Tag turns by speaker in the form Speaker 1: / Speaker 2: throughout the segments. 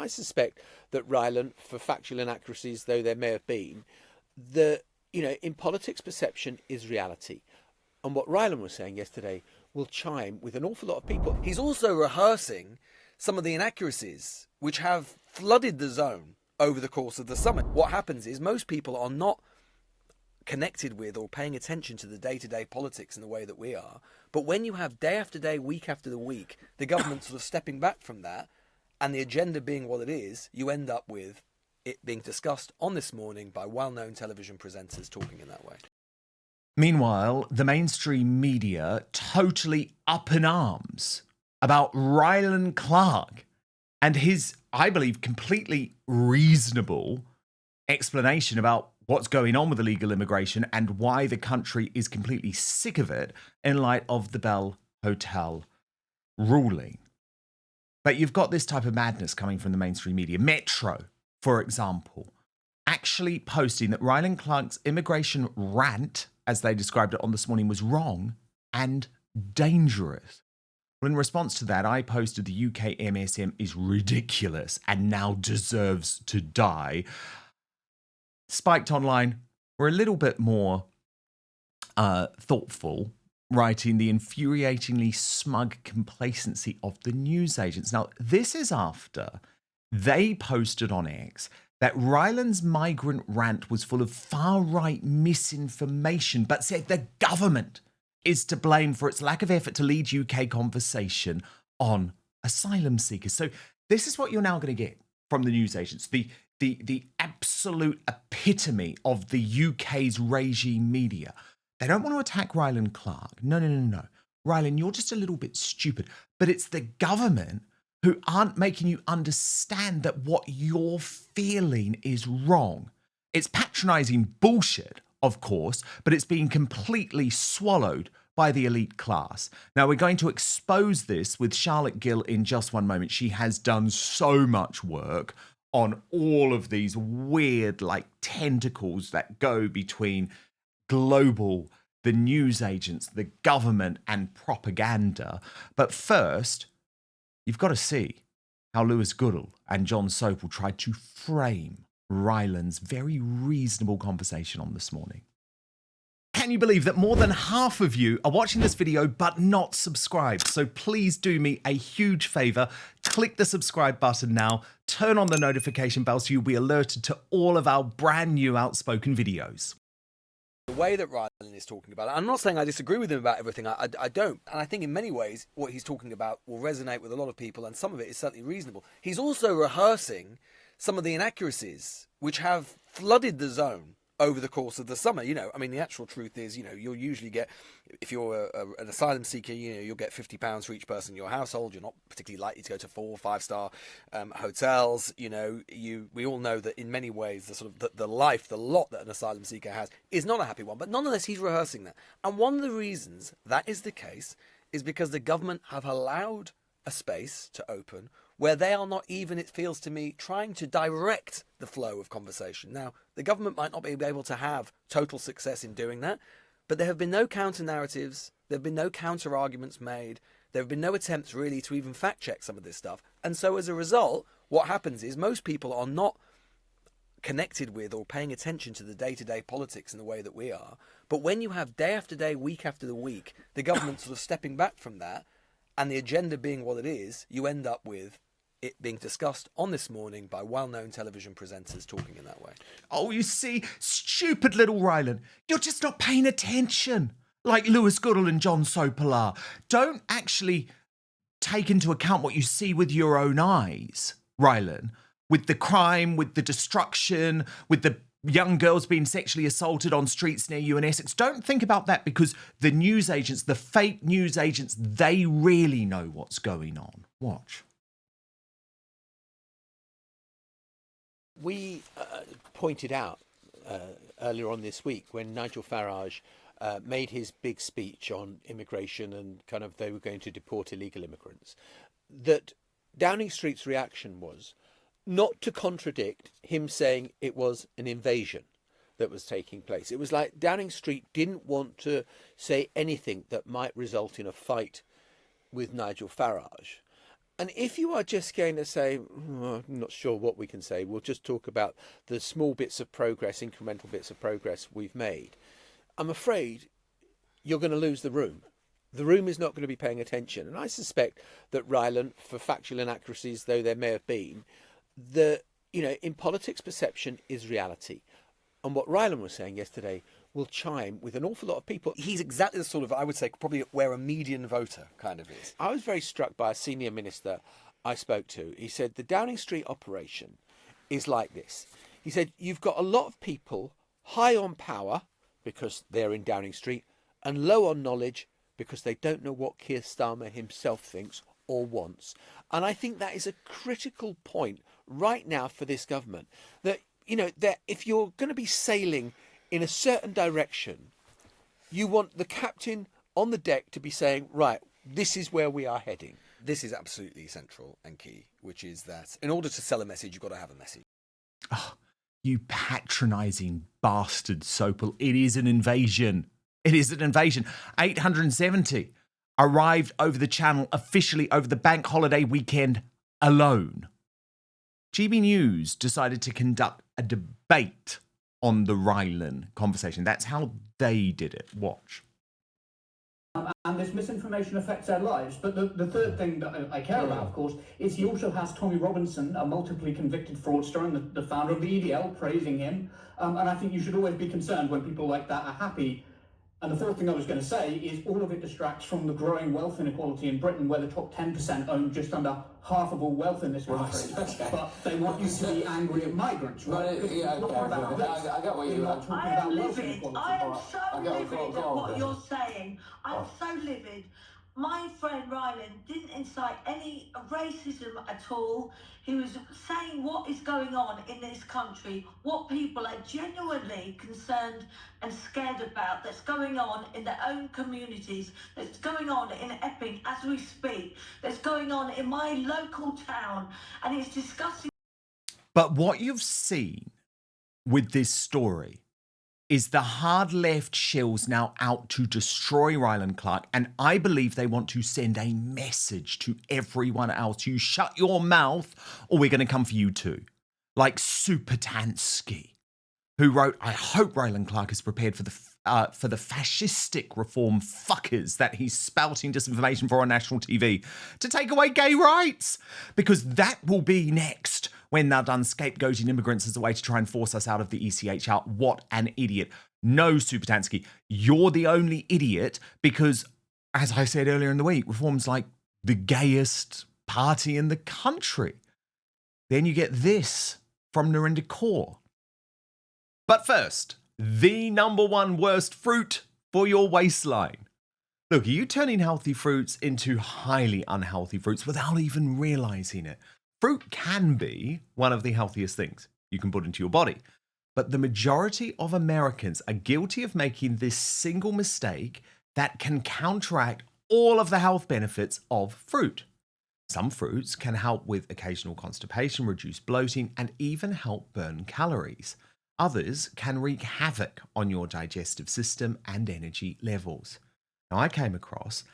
Speaker 1: I suspect that Rylan, for factual inaccuracies though there may have been, in politics, perception is reality. And what Rylan was saying yesterday will chime with an awful lot of people.
Speaker 2: He's also rehearsing some of the inaccuracies which have flooded the zone over the course of the summer. What happens is most people are not connected with or paying attention to the day-to-day politics in the way that we are. But when you have day after day, week after the week, the government sort of stepping back from that and the agenda being what it is, you end up with it being discussed on This Morning by well-known television presenters talking in that way.
Speaker 3: Meanwhile, the mainstream media totally up in arms about Rylan Clark and his, I believe, completely reasonable explanation about what's going on with illegal immigration and why the country is completely sick of it in light of the Bell Hotel ruling. But you've got this type of madness coming from the mainstream media. Metro, for example, actually posting that Rylan Clark's immigration rant, as they described it on This Morning, was wrong and dangerous. Well, in response to that, I posted the UK MSM is ridiculous and now deserves to die. Spiked Online were a little bit more thoughtful, writing the infuriatingly smug complacency of the newsagents. Now, this is after they posted on X that Rylan's migrant rant was full of far-right misinformation, but said the government is to blame for its lack of effort to lead UK conversation on asylum seekers. So this is what you're now going to get from the newsagents, the absolute epitome of the UK's regime media. They don't want to attack Rylan Clark. No. Rylan, you're just a little bit stupid. But it's the government who aren't making you understand that what you're feeling is wrong. It's patronising bullshit, of course, but it's being completely swallowed by the elite class. Now, we're going to expose this with Charlotte Gill in just one moment. She has done so much work on all of these weird, tentacles that go between global, the newsagents, the government, and propaganda. But first, you've got to see how Lewis Goodall and John Sopel tried to frame Rylan's very reasonable conversation on This Morning. Can you believe that more than half of you are watching this video but not subscribed? So please do me a huge favour, click the subscribe button now, turn on the notification bell so you'll be alerted to all of our brand new Outspoken videos.
Speaker 2: The way that Rylan is talking about it, I'm not saying I disagree with him about everything, I don't. And I think in many ways what he's talking about will resonate with a lot of people, and some of it is certainly reasonable. He's also rehearsing some of the inaccuracies which have flooded the zone over the course of the summer. The actual truth is, you'll usually get, if you're an asylum seeker, you'll get £50 for each person in your household. You're not particularly likely to go to 4 or 5-star hotels. We all know that in many ways, the lot that an asylum seeker has is not a happy one. But nonetheless, he's rehearsing that. And one of the reasons that is the case is because the government have allowed a space to open where they are not even, it feels to me, trying to direct the flow of conversation. Now, the government might not be able to have total success in doing that, but there have been no counter-narratives, there have been no counter-arguments made, there have been no attempts really to even fact-check some of this stuff. And so as a result, what happens is most people are not connected with or paying attention to the day-to-day politics in the way that we are. But when you have day after day, week after the week, the government sort of stepping back from that, and the agenda being what it is, you end up with it being discussed on This Morning by well-known television presenters talking in that way.
Speaker 3: Oh, you see, stupid little Rylan, you're just not paying attention like Lewis Goodall and John Sopel are. Don't actually take into account what you see with your own eyes, Rylan, with the crime, with the destruction, with the young girls being sexually assaulted on streets near you in Essex. Don't think about that, because the newsagents, the fake newsagents, they really know what's going on. Watch.
Speaker 1: We pointed out earlier on this week when Nigel Farage made his big speech on immigration and kind of they were going to deport illegal immigrants, that Downing Street's reaction was not to contradict him saying it was an invasion that was taking place. It was like Downing Street didn't want to say anything that might result in a fight with Nigel Farage. And if you are just going to say, I'm not sure what we can say, we'll just talk about the small bits of progress, incremental bits of progress we've made, I'm afraid you're going to lose the room. The room is not going to be paying attention. And I suspect that Rylan, for factual inaccuracies though there may have been, in politics, perception is reality. And what Rylan was saying yesterday will chime with an awful lot of people.
Speaker 2: He's exactly the sort of, I would say, probably where a median voter kind of is.
Speaker 1: I was very struck by a senior minister I spoke to. He said the Downing Street operation is like this. He said you've got a lot of people high on power because they're in Downing Street and low on knowledge because they don't know what Keir Starmer himself thinks or wants. And I think that is a critical point right now for this government. That, that if you're going to be sailing in a certain direction, you want the captain on the deck to be saying, right, this is where we are heading.
Speaker 2: This is absolutely central and key, which is that in order to sell a message, you've got to have a message.
Speaker 3: Oh, you patronising bastard, Sopel. It is an invasion. It is an invasion. 870 arrived over the channel officially over the bank holiday weekend alone. GB News decided to conduct a debate on the Rylan conversation. That's how they did it. Watch.
Speaker 4: And this misinformation affects our lives. But the third thing that I care about, of course, is he also has Tommy Robinson, a multiply convicted fraudster and the founder of the EDL, praising him. And I think you should always be concerned when people like that are happy. And the fourth thing I was going to say is all of it distracts from the growing wealth inequality in Britain, where the top 10% own just under half of all wealth in this country. But they want you to be angry at migrants, right?
Speaker 5: I got what you are.
Speaker 6: I am livid. I am so livid at what you're saying. I'm so livid. My friend Rylan didn't incite any racism at all. He was saying what is going on in this country, what people are genuinely concerned and scared about, that's going on in their own communities, that's going on in Epping as we speak, that's going on in my local town, and it's disgusting.
Speaker 3: But what you've seen with this story is the hard left shills now out to destroy Rylan Clark, and I believe they want to send a message to everyone else. You shut your mouth or we're going to come for you too. Like Supatansky, who wrote, I hope Rylan Clark is prepared for the fascistic reform fuckers that he's spouting disinformation for on national TV to take away gay rights, because that will be next when they're done scapegoating immigrants as a way to try and force us out of the ECHR. What an idiot. No, Supatansky, you're the only idiot because, as I said earlier in the week, reform's like the gayest party in the country. Then you get this from Narinder Kaur. But first, the number one worst fruit for your waistline. Look, are you turning healthy fruits into highly unhealthy fruits without even realizing it? Fruit can be one of the healthiest things you can put into your body. But the majority of Americans are guilty of making this single mistake that can counteract all of the health benefits of fruit. Some fruits can help with occasional constipation, reduce bloating, and even help burn calories. Others can wreak havoc on your digestive system and energy levels. Now, I came across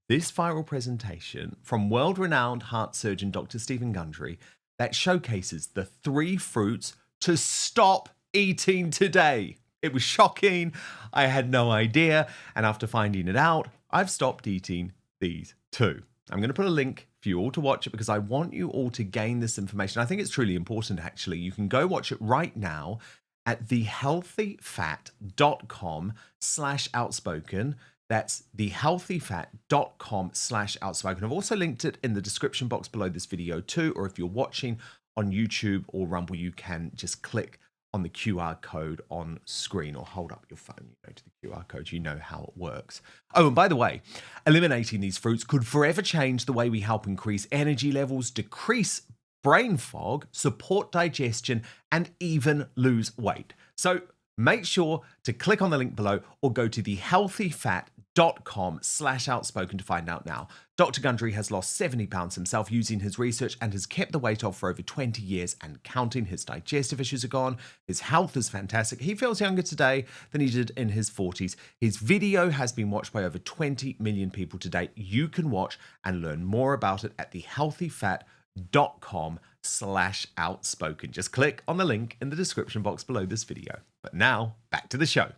Speaker 3: this viral presentation from world-renowned heart surgeon Dr. Stephen Gundry that showcases the 3 fruits to stop eating today. It was shocking. I had no idea. And after finding it out, I've stopped eating these 2. I'm going to put a link for you all to watch it because I want you all to gain this information. I think it's truly important, actually. You can go watch it right now at thehealthyfat.com/outspoken. That's thehealthyfat.com/outspoken. I've also linked it in the description box below this video too, or if you're watching on YouTube or Rumble, you can just click on the QR code on screen or hold up your phone, to the QR code. You know how it works. Oh, and by the way, eliminating these fruits could forever change the way we help increase energy levels, decrease brain fog, support digestion, and even lose weight. So make sure to click on the link below or go to thehealthyfat.com/outspoken patreon.com/outspoken to find out now. Dr. Gundry has lost 70 pounds himself using his research and has kept the weight off for over 20 years and counting. His digestive issues are gone. His health is fantastic. He feels younger today than he did in his 40s. His video has been watched by over 20 million people to date. You can watch and learn more about it at thehealthyfat.com/outspoken. Just click on the link in the description box below this video. But now, back to the show.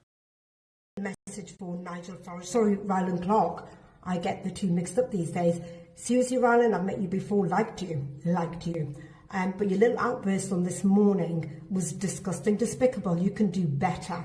Speaker 7: Message for Nigel Farage. Sorry, Rylan Clark. I get the two mixed up these days. Seriously, Rylan, I've met you before, liked you. But your little outburst on this morning was disgusting, despicable. You can do better.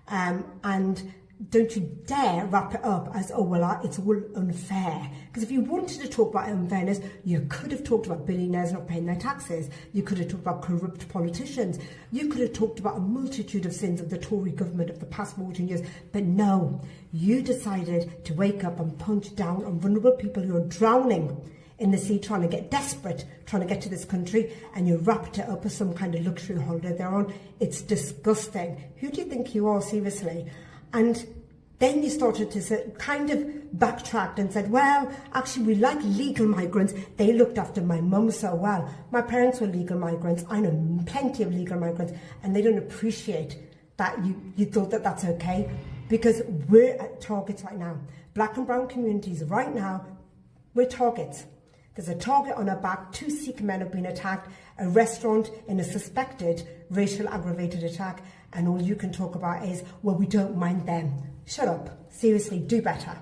Speaker 7: And don't you dare wrap it up as, oh, well, it's all unfair. Because if you wanted to talk about unfairness, you could have talked about billionaires not paying their taxes. You could have talked about corrupt politicians. You could have talked about a multitude of sins of the Tory government of the past 14 years. But no, you decided to wake up and punch down on vulnerable people who are drowning in the sea, trying to get desperate, trying to get to this country, and you wrapped it up as some kind of luxury holiday they're on. It's disgusting. Who do you think you are, seriously? And then you started to kind of backtracked and said, well, actually, we like legal migrants. They looked after my mum so well. My parents were legal migrants. I know plenty of legal migrants, and they don't appreciate that you thought that that's okay, because we're at targets right now. Black and brown communities right now, we're targets. There's a target on our back. 2 Sikh men have been attacked, a restaurant in a suspected racial aggravated attack, and all you can talk about is, well, we don't mind them. Shut up. Seriously, do better.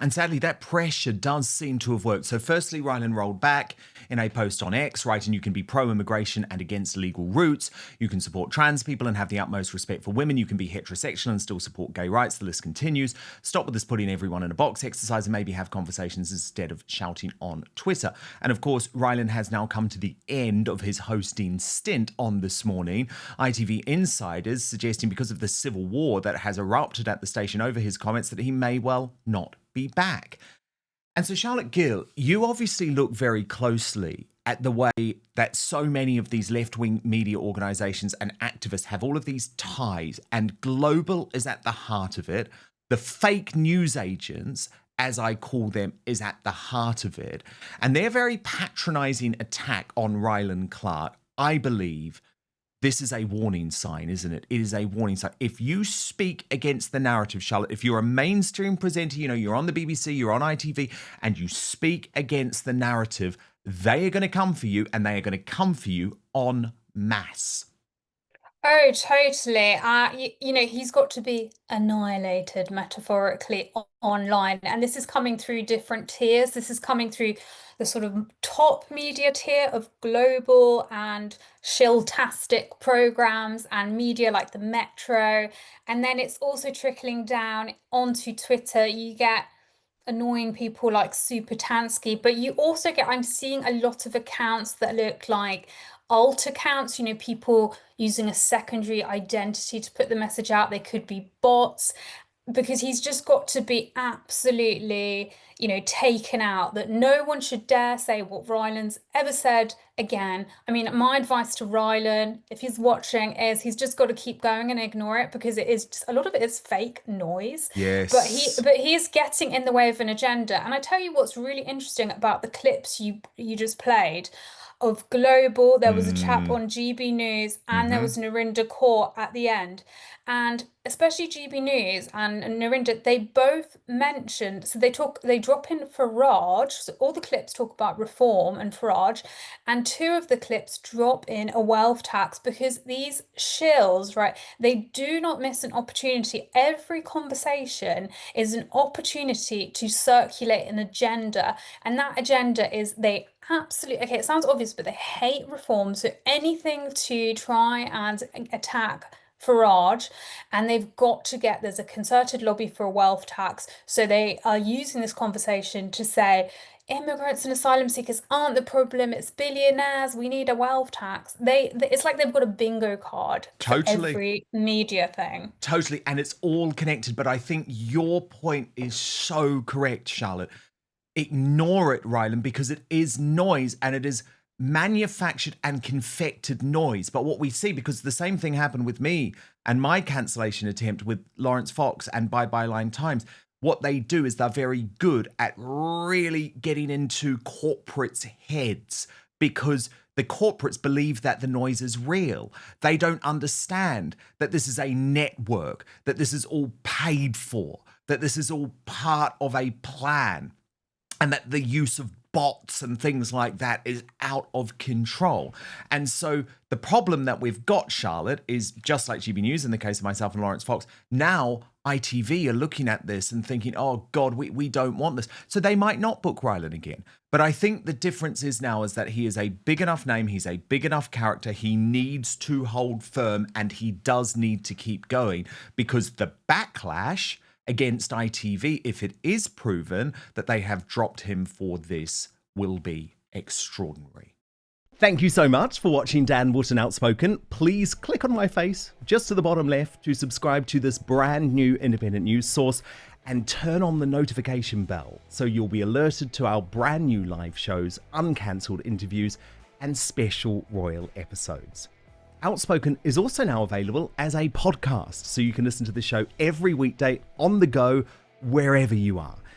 Speaker 3: And sadly, that pressure does seem to have worked. So firstly, Rylan rolled back in a post on X, writing you can be pro-immigration and against legal routes. You can support trans people and have the utmost respect for women. You can be heterosexual and still support gay rights. The list continues. Stop with this putting everyone in a box exercise and maybe have conversations instead of shouting on Twitter. And of course, Rylan has now come to the end of his hosting stint on This Morning. ITV insiders suggesting because of the civil war that has erupted at the station over his comments that he may well not be back. And so, Charlotte Gill, you obviously look very closely at the way that so many of these left-wing media organizations and activists have all of these ties, and global is at the heart of it. The fake news agents, as I call them, is at the heart of it. And their very patronizing attack on Rylan Clark, I believe, this is a warning sign, isn't it? It is a warning sign. If you speak against the narrative, Charlotte, if you're a mainstream presenter, you know, you're on the BBC, you're on ITV, and you speak against the narrative, they are going to come for you, and they are going to come for you en masse.
Speaker 8: Oh, totally. You know, he's got to be annihilated metaphorically online. And this is coming through different tiers. This is coming through the sort of top media tier of global and shiltastic programs and media like the Metro. And then it's also trickling down onto Twitter. You get annoying people like Supertansky, but you also get, I'm seeing a lot of accounts that look like alt accounts, you know, people using a secondary identity to put the message out. They could be bots, because he's just got to be absolutely, you know, taken out, that no one should dare say what Rylan's ever said again. I mean, my advice to Rylan, if he's watching, is he's just got to keep going and ignore it, because it is just, a lot of it is fake noise.
Speaker 3: Yes.
Speaker 8: But he is getting in the way of an agenda. And I tell you what's really interesting about the clips you just played of Global. There was a chap on GB News, and there was Narinder Kaur at the end. And especially GB News and Narinder, they both mentioned, so they drop in Farage, so all the clips talk about reform and Farage, and 2 of the clips drop in a wealth tax, because these shills, right, they do not miss an opportunity. Every conversation is an opportunity to circulate an agenda, and that agenda is they absolutely, okay, it sounds obvious, but they hate reform. So anything to try and attack Farage, and they've got to get, there's a concerted lobby for a wealth tax. So they are using this conversation to say immigrants and asylum seekers aren't the problem, it's billionaires, we need a wealth tax. It's like they've got a bingo card for every media thing.
Speaker 3: Totally, and it's all connected. But I think your point is so correct, Charlotte. Ignore it, Rylan, because it is noise, and it is manufactured and confected noise. But what we see, because the same thing happened with me and my cancellation attempt with Lawrence Fox and Bye Bye Line Times, what they do is they're very good at really getting into corporates' heads, because the corporates believe that the noise is real. They don't understand that this is a network, that this is all paid for, that this is all part of a plan, and that the use of bots and things like that is out of control. And so the problem that we've got, Charlotte, is just like GB News in the case of myself and Lawrence Fox, now ITV are looking at this and thinking, oh God, we don't want this. So they might not book Rylan again. But I think the difference is now is that he is a big enough name, he's a big enough character, he needs to hold firm, and he does need to keep going, because the backlash against ITV, if it is proven that they have dropped him for this, will be extraordinary.
Speaker 9: Thank you so much for watching Dan Wootton Outspoken. Please click on my face just to the bottom left to subscribe to this brand new independent news source, and turn on the notification bell so you'll be alerted to our brand new live shows, uncancelled interviews, and special royal episodes. Outspoken is also now available as a podcast, so you can listen to the show every weekday on the go, wherever you are.